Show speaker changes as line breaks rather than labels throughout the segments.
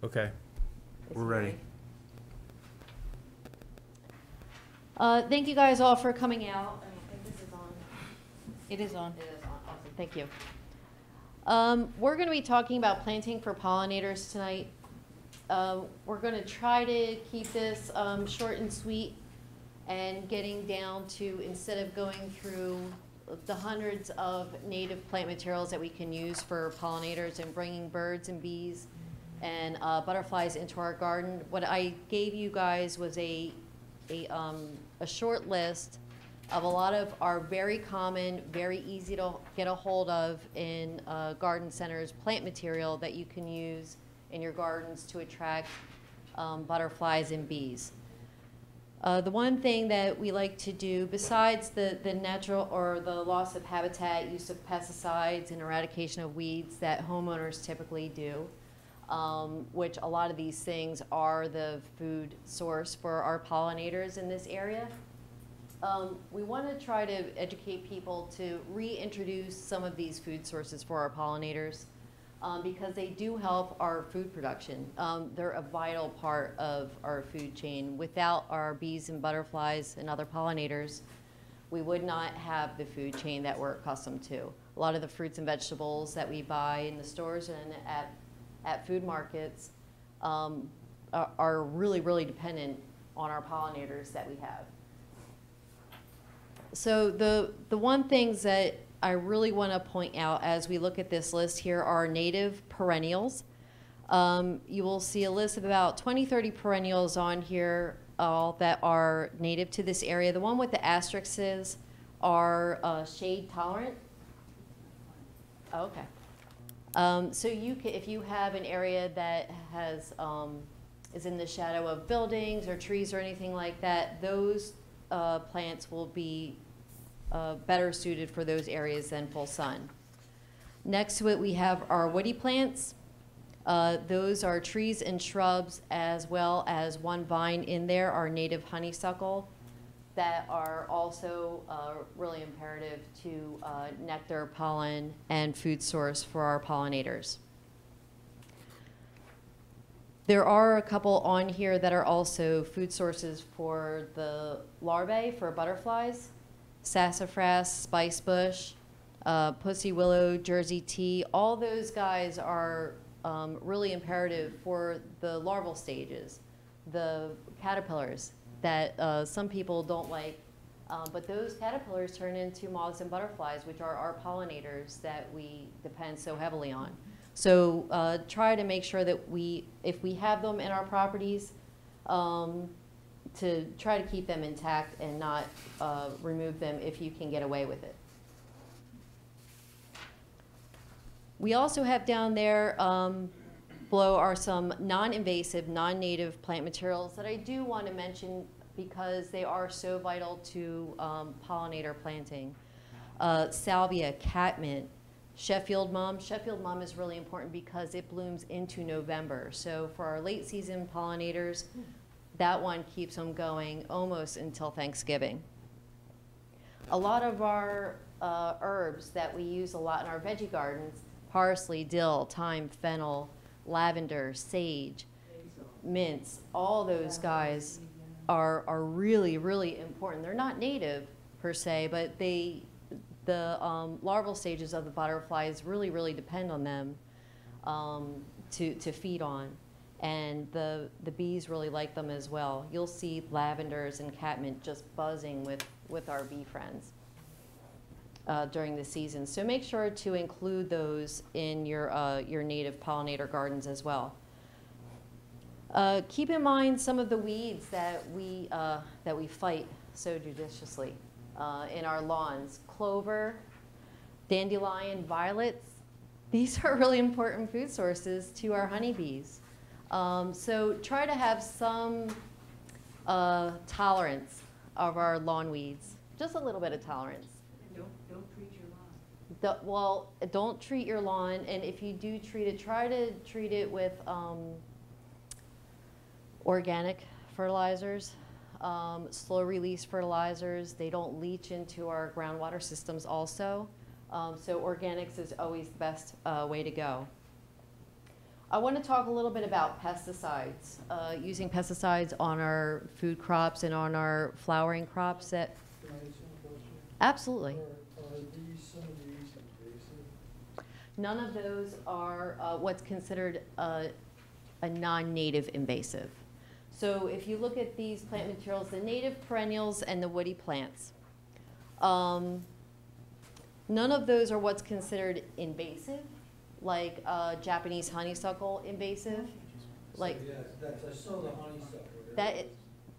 Okay,
Is
we're
he
ready.
Thank you guys all for coming out. I think this is on.
It is on.
It is on. Awesome. Thank you. We're going to be talking about planting for pollinators tonight. We're going to try to keep this short and sweet and getting down to, instead of going through the hundreds of native plant materials that we can use for pollinators and bringing birds and bees and butterflies into our garden, what I gave you guys was a short list of a lot of our very common, very easy to get a hold of in garden centers plant material that you can use in your gardens to attract butterflies and bees. The one thing that we like to do, besides the natural or the loss of habitat, use of pesticides and eradication of weeds that homeowners typically do, which a lot of these things are the food source for our pollinators in this area. We want to try to educate people to reintroduce some of these food sources for our pollinators because they do help our food production. They're a vital part of our food chain. Without our bees and butterflies and other pollinators, we would not have the food chain that we're accustomed to. A lot of the fruits and vegetables that we buy in the stores and at food markets are really, really dependent on our pollinators that we have. So the one things that I really want to point out as we look at this list here are native perennials. You will see a list of about 20-30 perennials on here that are native to this area. The one with the asterisks are shade tolerant. Oh, okay. So if you have an area that has is in the shadow of buildings or trees or anything like that, those plants will be better suited for those areas than full sun. Next to it, we have our woody plants. Those are trees and shrubs, as well as one vine in there, our native honeysuckle, that are also really imperative to nectar, pollen, and food source for our pollinators. There are a couple on here that are also food sources for the larvae for butterflies: sassafras, spicebush, pussy willow, Jersey tea. All those guys are really imperative for the larval stages, the caterpillars that some people don't like. But those caterpillars turn into moths and butterflies, which are our pollinators that we depend so heavily on. So try to make sure that if we have them in our properties, to try to keep them intact and not remove them if you can get away with it. We also have down there below are some non-invasive, non-native plant materials that I do want to mention because they are so vital to pollinator planting. Salvia, catmint, Sheffield mum. Sheffield mum is really important because it blooms into November. So for our late season pollinators, that one keeps them going almost until Thanksgiving. A lot of our herbs that we use a lot in our veggie gardens, parsley, dill, thyme, fennel, lavender, sage, mints, all those guys are really, really important. They're not native per se, but the larval stages of the butterflies really, really depend on them to feed on. And the bees really like them as well. You'll see lavenders and catmint just buzzing with our bee friends during the season. So make sure to include those in your native pollinator gardens as well. Keep in mind some of the weeds that we fight so judiciously in our lawns. Clover, dandelion, violets. These are really important food sources to our honeybees. So try to have some tolerance of our lawn weeds, just a little bit of tolerance.
And don't treat your lawn.
Well, don't treat your lawn, and if you do treat it, try to treat it with organic fertilizers, slow release fertilizers. They don't leach into our groundwater systems also. So organics is always the best way to go. I want to talk a little bit about pesticides, using pesticides on our food crops and on our flowering crops that,
Can I ask you a question?
absolutely.
Are these, some of these invasive?
None of those are what's considered a non-native invasive. So if you look at these plant materials, the native perennials and the woody plants, none of those are what's considered invasive, like Japanese honeysuckle invasive. Like
So, yes, that's, I saw the honeysuckle.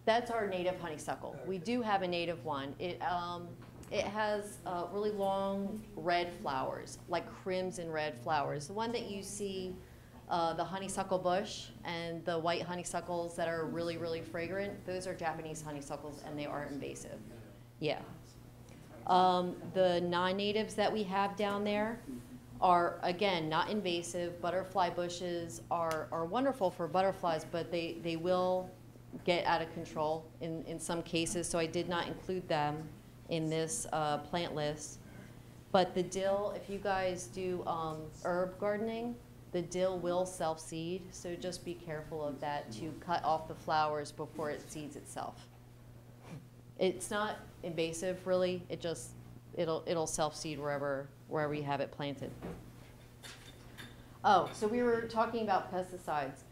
that's our native honeysuckle. We do have a native one. It has really long red flowers, like crimson red flowers. The one that you see, the honeysuckle bush and the white honeysuckles that are really, really fragrant, those are Japanese honeysuckles and they are invasive. Yeah. The non-natives that we have down there are, again, not invasive. Butterfly bushes are wonderful for butterflies, but they will get out of control in some cases, so I did not include them in this plant list. But the dill, if you guys do herb gardening, the dill will self-seed, so just be careful of that to cut off the flowers before it seeds itself. It's not invasive, really. It'll self-seed wherever you have it planted. Oh, so we were talking about pesticides.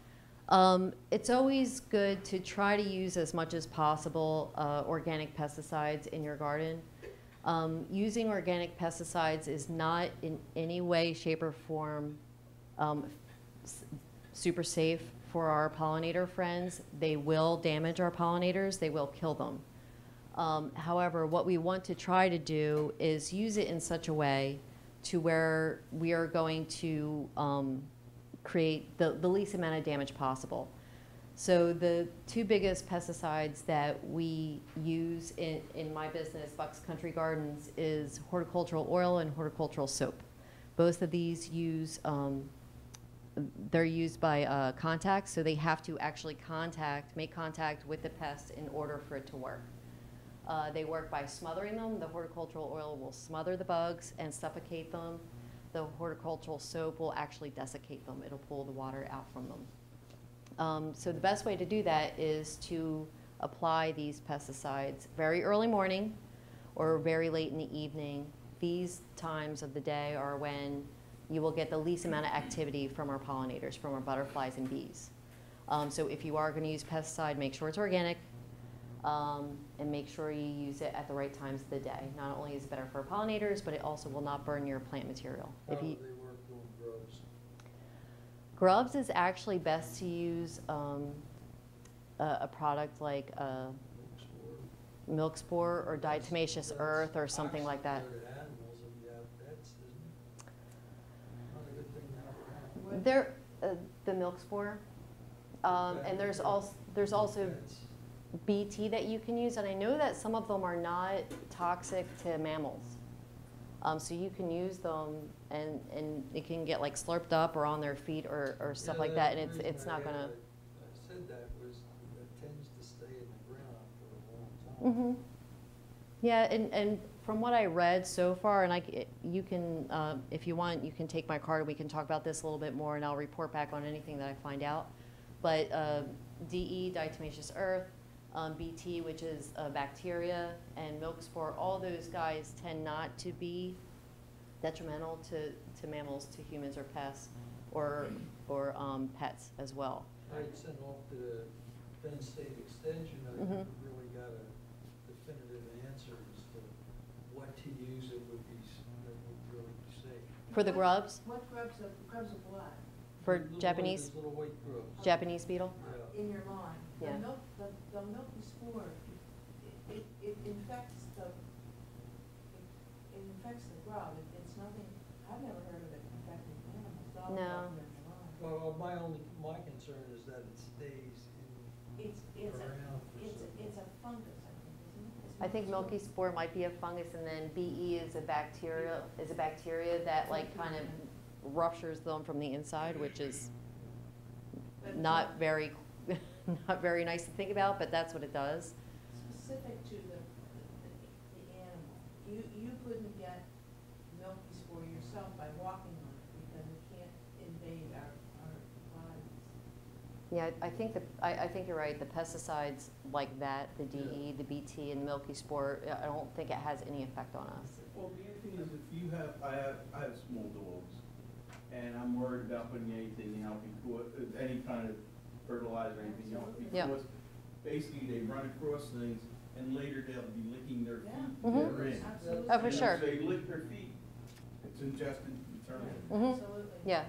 It's always good to try to use as much as possible organic pesticides in your garden. Using organic pesticides is not in any way, shape, or form super safe for our pollinator friends. They will damage our pollinators. They will kill them. However, what we want to try to do is use it in such a way to where we are going to create the least amount of damage possible. So the two biggest pesticides that we use in my business, Bucks Country Gardens, is horticultural oil and horticultural soap. Both of these they're used by contact, so they have to actually make contact with the pest in order for it to work. They work by smothering them. The horticultural oil will smother the bugs and suffocate them. The horticultural soap will actually desiccate them. It'll pull the water out from them. So the best way to do that is to apply these pesticides very early morning or very late in the evening. These times of the day are when you will get the least amount of activity from our pollinators, from our butterflies and bees. So if you are going to use pesticide, make sure it's organic. And make sure you use it at the right times of the day. Not only is it better for pollinators, but it also will not burn your plant material.
How do they work with grubs?
Grubs is actually best to use a product like milk spore or diatomaceous earth or something like that.
Animals, if you have pets, isn't it? Not a good thing to have around.
The milk spore, and there's also
Pets.
BT that you can use, and I know that some of them are not toxic to mammals. So you can use them, and it can get like slurped up or on their feet or stuff like that, and it's not gonna.
I said that was it tends to stay in the ground for a long time.
Mm-hmm. Yeah, and from what I read so far, and you can, if you want, you can take my card and we can talk about this a little bit more, and I'll report back on anything that I find out. But DE, diatomaceous earth, BT, which is bacteria, and milk spore, all those guys tend not to be detrimental to mammals, to humans or pests, or pets as well.
I'd sent off to the Penn State Extension. I never really got a definitive answer as to what to use that would really be safe.
For the grubs?
What grubs of what?
For
Little
Japanese?
Little white grubs.
Japanese beetle?
Yeah.
In your lawn?
Yeah.
The milky spore, it infects the grub. It's nothing, I've never heard of it infecting animals. Dogs
No.
don't in your lawn.
Well, my concern is that it stays around for
It's a fungus, I think, isn't it?
I think milky spore might be a fungus, and then BE is a bacteria that like kind of ruptures them from the inside, which is not very nice to think about, but that's what it does.
Specific to the animal, you couldn't get milky spore yourself by walking on it because it can't invade our
Yeah, I think I think you're right. The pesticides like that, the DE, the BT, and milky sport, I don't think it has any effect on us.
Well, the other thing is if you have, I have small dogs, and I'm worried about putting anything out before, any kind of fertilizer or anything else,
Yeah.
because basically they run across things, and later they'll be licking their feet.
Yeah.
Mhm.
They're in.
Absolutely.
Oh, for
And
sure.
if they lick their feet, it's ingested internally.
Mhm.
Absolutely.
Yeah.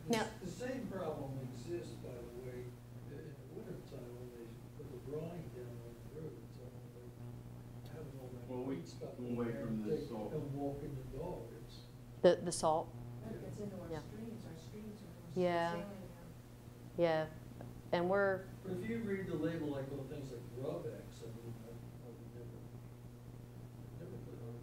Now-
The same problem exists, by the way, in the wintertime when they put the brine down on the road. So they having all that
Well, we
weed stuff
go
in
away
there,
from
and
the
they
salt.
come walking the dog. It's,
The salt.
That gets into our
Yeah.
streams are
Yeah.
sailing down.
Yeah, and we're
but if you read the label like on things like Rub X, I mean, I would never put on.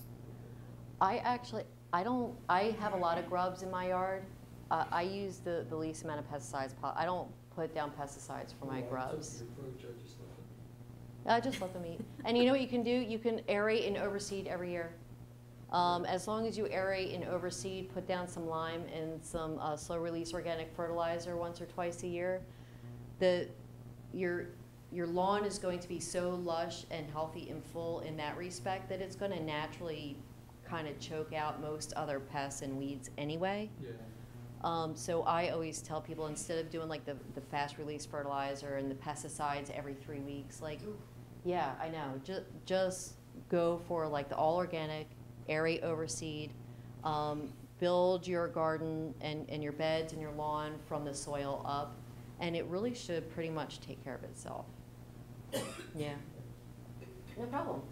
I actually I have a lot of grubs in my yard. I use the least amount of pesticides. I don't put down pesticides for my grubs.
I took the approach, I just thought.
I just let them eat. And you know what you can do? You can aerate and overseed every year. As long as you aerate and overseed, put down some lime and some slow release organic fertilizer once or twice a year, your lawn is going to be so lush and healthy and full in that respect that it's going to naturally kind of choke out most other pests and weeds anyway.
Yeah.
So I always tell people, instead of doing like the fast release fertilizer and the pesticides every 3 weeks, like, yeah, I know, just go for like the all organic, aerate, overseed, build your garden and your beds and your lawn from the soil up, and it really should pretty much take care of itself. Yeah. No problem.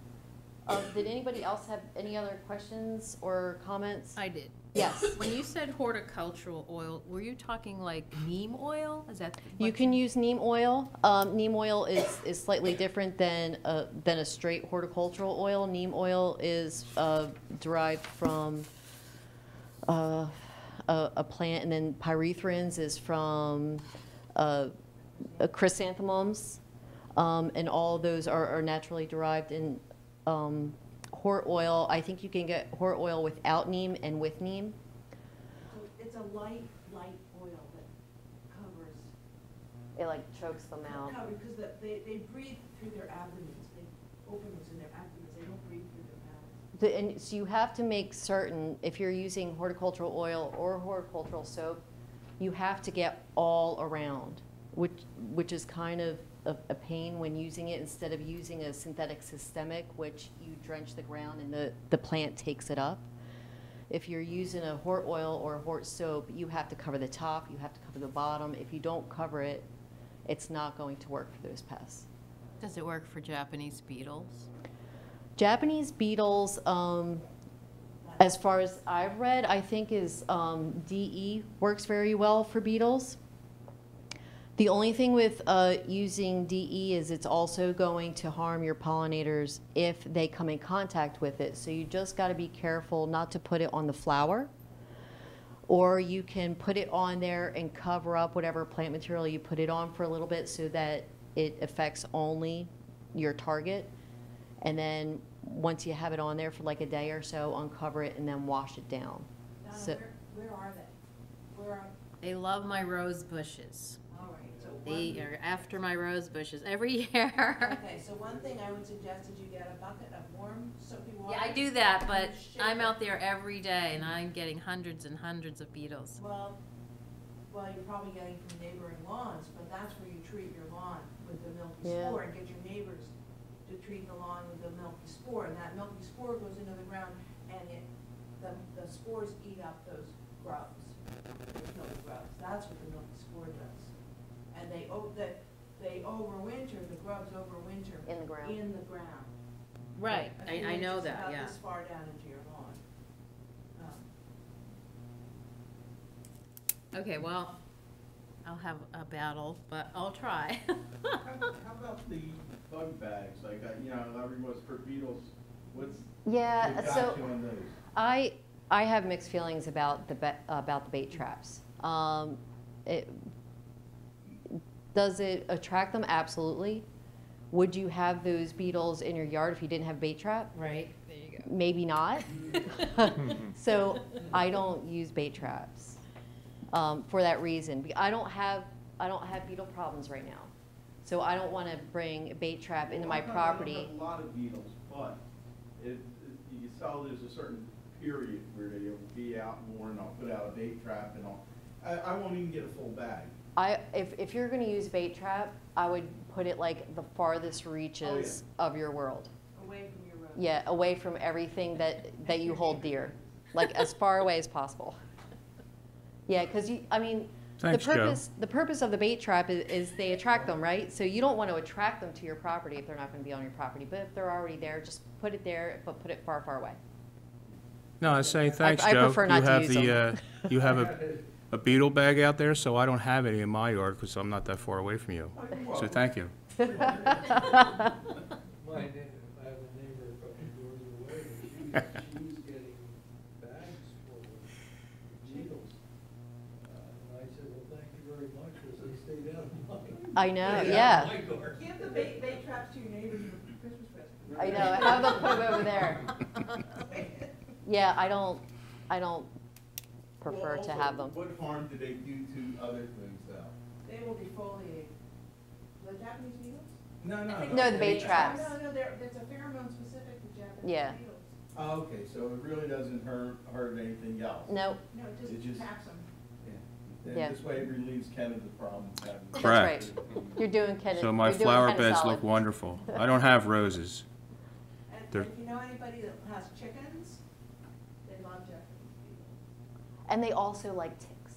Did anybody else have any other questions or comments?
I did.
Yes.
When you said horticultural oil, were you talking like neem oil? Is that?
You can use neem oil. Neem oil is slightly different than a straight horticultural oil. Neem oil is derived from a plant, and then pyrethrins is from chrysanthemums, and all of those are naturally derived. In hort oil, I think you can get hort oil without neem and with neem.
So it's a light oil that covers.
It like chokes them out.
Because they breathe through their abdomens, they openings in their abdomens, they don't breathe through their mouths.
And so you have to make certain, if you're using horticultural oil or horticultural soap, you have to get all around, which is kind of a pain when using it, instead of using a synthetic systemic, which you drench the ground and the plant takes it up. If you're using a hort oil or a hort soap, you have to cover the top, you have to cover the bottom. If you don't cover it, it's not going to work for those pests.
Does it work for Japanese beetles?
Japanese beetles, as far as I've read, I think is DE works very well for beetles. The only thing with using DE is it's also going to harm your pollinators if they come in contact with it. So you just got to be careful not to put it on the flower, or you can put it on there and cover up whatever plant material you put it on for a little bit so that it affects only your target. And then once you have it on there for like a day or so, uncover it and then wash it down.
Donna,
So-
where are they? Where are,
They love my rose bushes.
all right, so
They
one,
are after my rose bushes every year.
okay, so one thing I would suggest is you get a bucket of warm soapy water.
Yeah, I do that, but
and shake
I'm
it.
out there every day and I'm getting hundreds and hundreds of beetles.
Well, you're probably getting from neighboring lawns, but that's where you treat your lawn with the milky
Yeah.
spore and get your neighbors to treat the lawn with the milky spore. And that milky spore goes into the ground and the spores eat up those grubs, those milky grubs. That's what the milky spore does. And they overwinter, the grubs overwinter.
In the ground.
In the ground.
Right,
A few
I know
inches,
that,
about
yeah.
this far down into your lawn.
Okay, well, I'll have a battle, but I'll try.
How about the bug bags? Like, everyone's for beetles. What's
Yeah,
the
so
gotcha on those?
I have mixed feelings about the bait traps. Does it attract them? Absolutely. Would you have those beetles in your yard if you didn't have bait trap?
Right, there you go.
Maybe not. So I don't use bait traps for that reason. I don't have don't have beetle problems right now. So I don't wanna bring a bait trap into my
Well, I
property.
don't have a lot of beetles, but you can tell there's a certain period where they'll be out more and I'll put out a bait trap and I won't even get a full bag.
If you're gonna use bait trap, I would put it like the farthest reaches of your world.
Away from your road.
Yeah, away from everything that you hold dear, like as far away as possible. Yeah, because
Thanks, Joe.
the purpose of the bait trap is they attract them, right? So you don't want to attract them to your property if they're not going to be on your property. But if they're already there, just put it there, but put it far, far away.
No, I say thanks,
I
Joe.
prefer not to use them.
You have a beetle bag out there, so I don't have any in my yard because I'm not that far away from you. So thank you.
My neighbor, I have a neighbor a couple doors away, and she's getting bags full of beetles. And I said, well, thank you very much, because they stayed out of mine.
I know,
Stayed out
yeah.
of my garden.
Give the bait traps to your neighbors for Christmas presents.
I know. Have them put them over there. Yeah, I don't prefer
Well,
to
also,
have them.
What harm do they do to other things though?
They will defoliate. The Japanese beetles?
No.
No, the bait traps.
No, there's a pheromone specific to Japanese
Yeah.
beetles.
Oh, okay, so it really doesn't hurt anything else?
No,
No, it
It
just
just-
taps them.
Yeah.
Yeah.
And this way it relieves Ken of the problem.
that's
Correct.
right. You're doing
So my flower beds look wonderful. I don't have roses.
And
They're-
if you know anybody that has chickens, they love Japanese beetles.
And they also like ticks.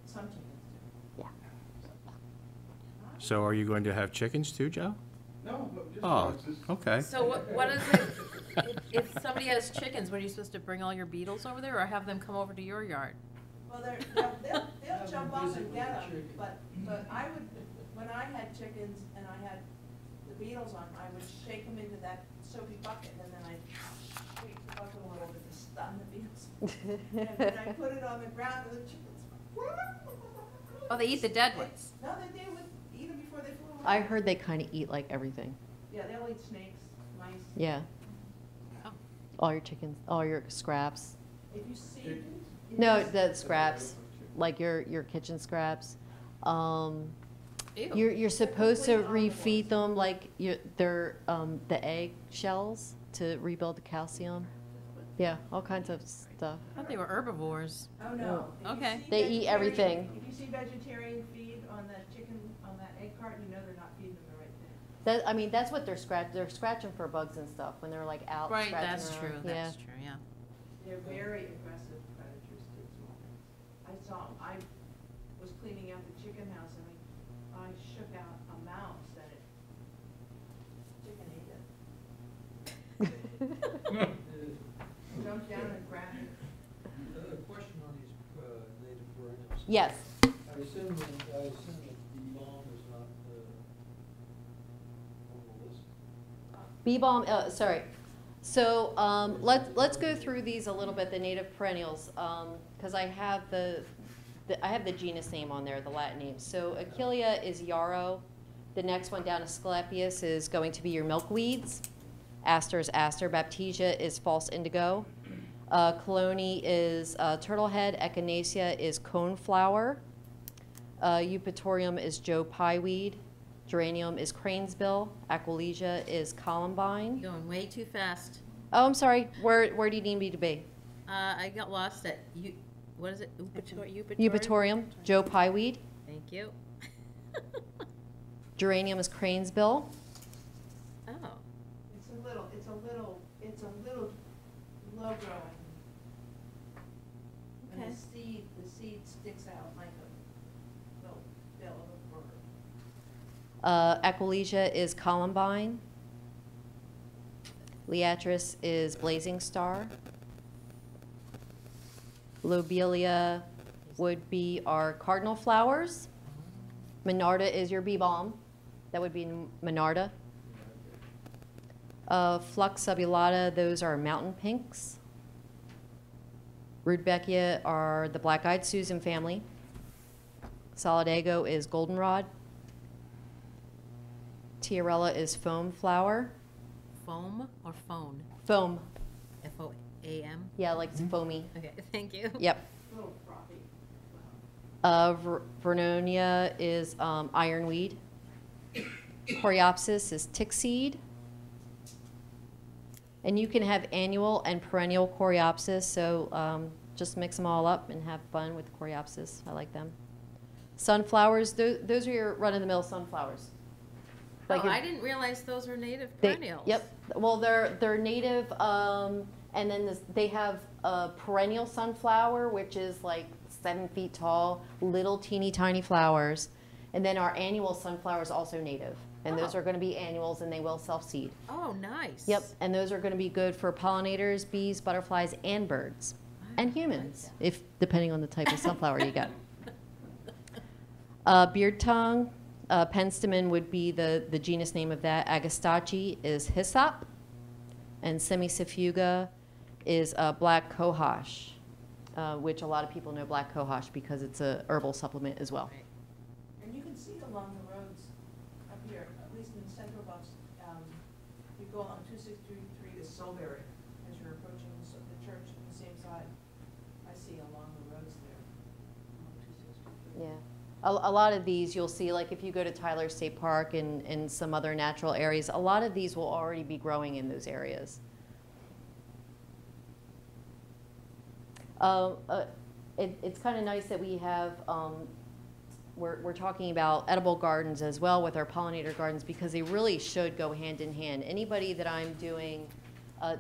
Some chickens do.
Yeah.
So are you going to have chickens too, Joe?
No, but just
Oh,
roses.
okay.
So what is it, if somebody has chickens, what are you supposed to bring all your beetles over there or have them come over to your yard?
Well, they'll
Have
jump
them
up
visit
and
with
get
the
them,
chicken.
but I would, when I had chickens and I had the beetles on, I would shake them into that soapy bucket and then I'd shake the bucket a little bit to stun the beetles. And then I put it on the ground and the chickens.
Oh, they eat the dead ones.
No, they would eat them before they flew away.
I heard they kind of eat like everything.
Yeah, they'll eat snakes, mice.
Yeah.
Oh.
All your chickens, all your scraps.
If you see.
Chickens?
if
No,
you-
the scraps, like your kitchen scraps.
Ew.
You're supposed to refeed them like the egg shells to rebuild the calcium. Yeah, all kinds of stuff.
I thought they were herbivores.
Oh, no. If you
Okay.
see
They eat
vegetarian-
everything.
If you see vegetarian feed on that chicken, on that egg carton, you know they're not feeding them the right thing.
That's what they're scratching for bugs and stuff when they're like out
Right,
scratching
that's
around.
true,
Yeah.
that's true, yeah.
They're very aggressive predators to small things. I was cleaning out the chicken house and I shook out a mouse and chicken ate it. Jumped down and grabbed it.
A question on these native perennials.
Yes.
I assume that bee balm is not on the list.
Bee balm, sorry. So let's go through these a little bit, the native perennials, because I have I have the genus name on there, the Latin name. So Achillea is yarrow. The next one down, Asclepius, is going to be your milkweeds. Aster is aster. Baptisia is false indigo. Colonie is turtlehead. Echinacea is coneflower. Eupatorium is Joe pieweed. Geranium is cranesbill. Aquilegia is columbine.
You're going way too fast.
Oh, I'm sorry. Where do you need me to be?
I got lost at, what is it? Eupatorium?
Eupatorium, Joe pieweed.
Thank you.
Geranium is cranesbill.
Oh,
It's a little low growing. And
Okay.
the seed sticks out like a little bill of a bird.
Aquilegia is columbine. Liatris is blazing star. Lobelia would be our cardinal flowers. Monarda is your bee balm. That would be Monarda. Flux subulata, those are mountain pinks. Rudbeckia are the black-eyed Susan family. Solidago is goldenrod. Tiarella is foam flower.
foam or phone?
Foam,
F-O-A-M?
yeah, like it's foamy.
Okay, thank you.
Yep.
Little frothy.
Vernonia is ironweed. Coreopsis is tickseed. And you can have annual and perennial coreopsis, so just mix them all up and have fun with coreopsis. I like them. Sunflowers, those are your run-of-the-mill sunflowers.
Oh,
Like
I didn't realize those are native
they-
perennials.
Yep. Well, they're native, and then they have a perennial sunflower, which is like 7 feet tall, little teeny tiny flowers. And then our annual sunflower is also native. And those
Oh.
are going to be annuals, and they will self-seed.
Oh, nice.
Yep, and those are going to be good for pollinators, bees, butterflies, and birds, and humans, if depending on the type of sunflower you get. Beard tongue, penstemon would be the genus name of that. Agastache is hyssop, and semicifuga is black cohosh, which a lot of people know black cohosh because it's a herbal supplement as well.
Right.
And you can see it along the roads up here, at least in central Bucks. You go along 2633 to Silbury as you're approaching the church on the same side. I see along the roads there, along 2633.
Yeah. A lot of these you'll see, like if you go to Tyler State Park and some other natural areas, a lot of these will already be growing in those areas. It's kind of nice that we have, we're talking about edible gardens as well with our pollinator gardens because they really should go hand in hand. Anybody that I'm doing,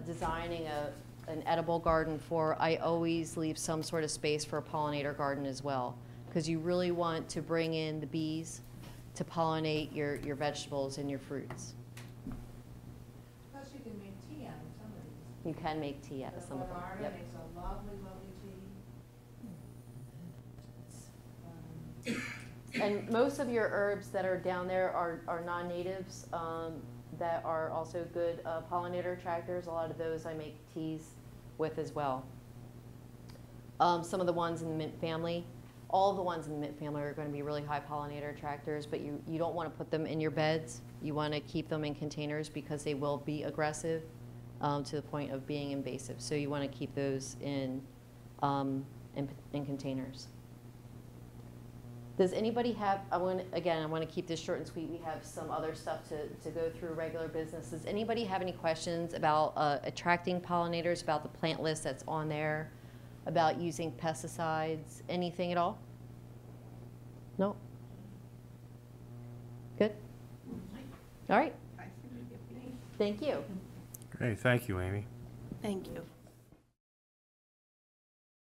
designing an edible garden for, I always leave some sort of space for a pollinator garden as well, because you really want to bring in the bees to pollinate your vegetables and your fruits.
Plus you can make tea out of some of these.
You can make tea out of some of them.
Bernarda
Yep.
makes a lovely, lovely tea.
And most of your herbs that are down there are non-natives that are also good pollinator attractors. A lot of those I make teas with as well. Some of the ones in the mint family, all of the ones in the mint family are going to be really high pollinator attractors, but you don't want to put them in your beds. You want to keep them in containers because they will be aggressive to the point of being invasive. So you want to keep those in containers. Does anybody have, I want to keep this short and sweet. We have some other stuff to go through regular business. Does anybody have any questions about attracting pollinators, about the plant list that's on there, about using pesticides, anything at all? No? Good? All right. Thank you.
Great, thank you, Amy.
Thank you.